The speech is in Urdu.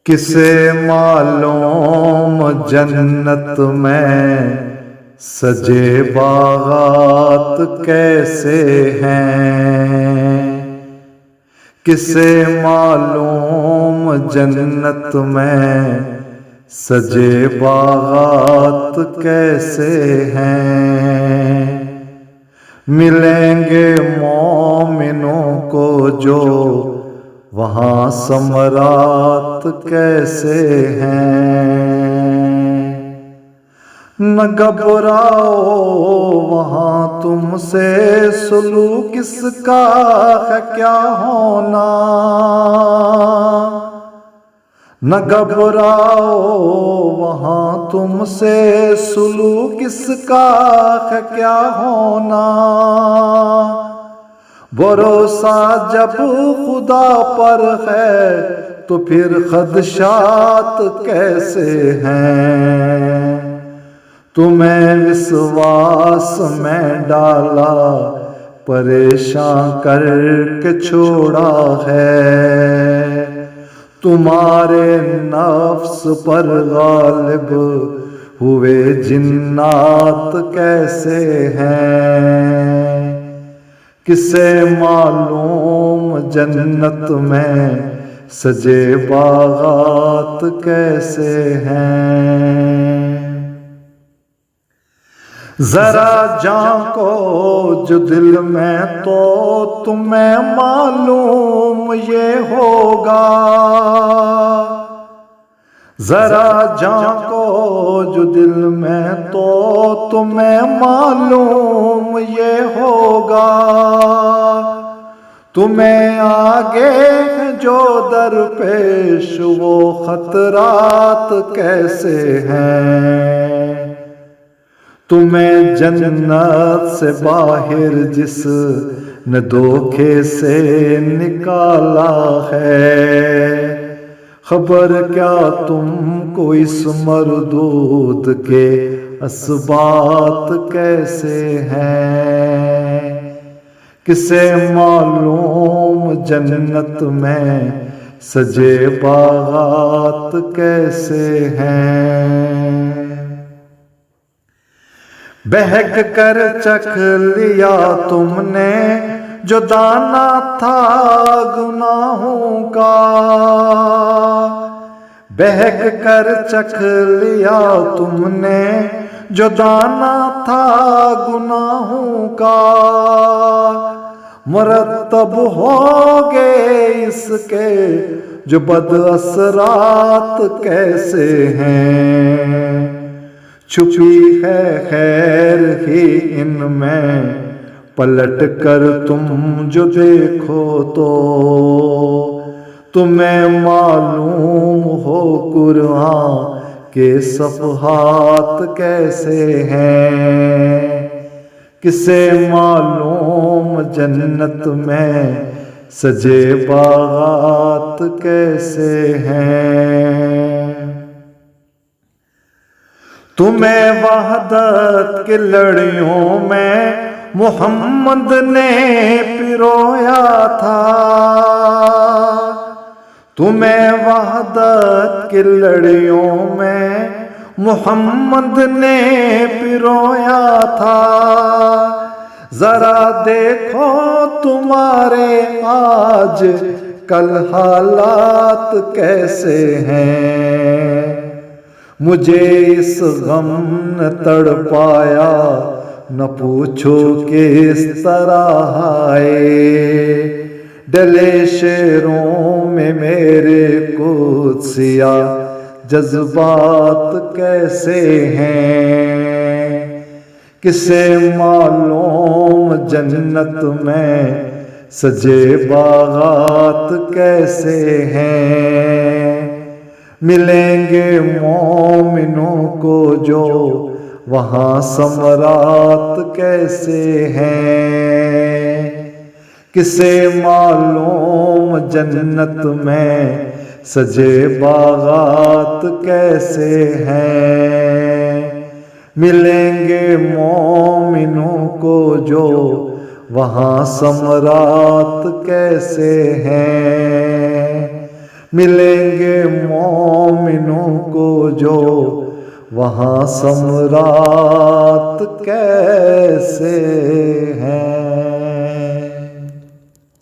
کسے معلوم جنت میں سجے باغات کیسے ہیں، کسے معلوم جنت میں سجے باغات کیسے ہیں۔ ملیں گے مومنوں کو جو وہاں ثمرات کیسے ہیں۔ نہ گھبراؤ وہاں تم سے سلوک اس کا ہے کیا ہونا، نہ گھبراؤ وہاں تم سے سلوک اس کا ہے کیا ہونا۔ بھروسہ جب خدا پر ہے تو پھر خدشات کیسے ہیں۔ تمہیں وشواس میں ڈالا پریشان کر کے چھوڑا ہے، تمہارے نفس پر غالب ہوئے جنات کیسے ہیں۔ کسے معلوم جنت میں سجے باغات کیسے ہیں۔ ذرا جھانکو جو دل میں تو تمہیں معلوم یہ ہوگا، ذرا جھانکو جو دل میں تو تمہیں معلوم یہ ہوگا۔ تمہیں آگے جو درپیش وہ خطرات کیسے ہیں۔ تمہیں جنت سے باہر جس نے دھوکے سے نکالا ہے، خبر کیا تم کو اس مردود کے اسبات کیسے ہیں۔ کسے معلوم جنت میں سجے باغات کیسے ہیں۔ بہک کر چکھ لیا تم نے جو دانا تھا گناہوں کا، بہک کر چکھ لیا تم نے جو دانا تھا گناہوں کا۔ مرتب ہوگے اس کے جو بد اثرات کیسے ہیں۔ چھپی ہے خیر ہی ان میں پلٹ کر تم جو دیکھو تو، تمہیں معلوم ہو قرآن کے صفحات کیسے ہیں۔ کسے معلوم جنت میں سجے باغات کیسے ہیں۔ تمہیں وحدت کی لڑیوں میں محمد نے پرویا تھا، تمہیں وحدت کی لڑیوں میں محمد نے پرویا تھا۔ ذرا دیکھو تمہارے آج کل حالات کیسے ہیں۔ مجھے اس غم نے تڑپایا نہ پوچھو کس طرح آئے، ڈلے شعروں میں میرے قدسیہ جذبات کیسے ہیں۔ کسے معلوم جنت میں سجے باغات کیسے ہیں۔ ملیں گے مومنوں کو جو وہاں ثمرات کیسے ہیں۔ کسے معلوم جنت میں سجے باغات کیسے ہیں۔ ملیں گے مومنوں کو جو وہاں ثمرات کیسے ہیں۔ ملیں گے مومنوں کو جو وہاں ثمرات کیسے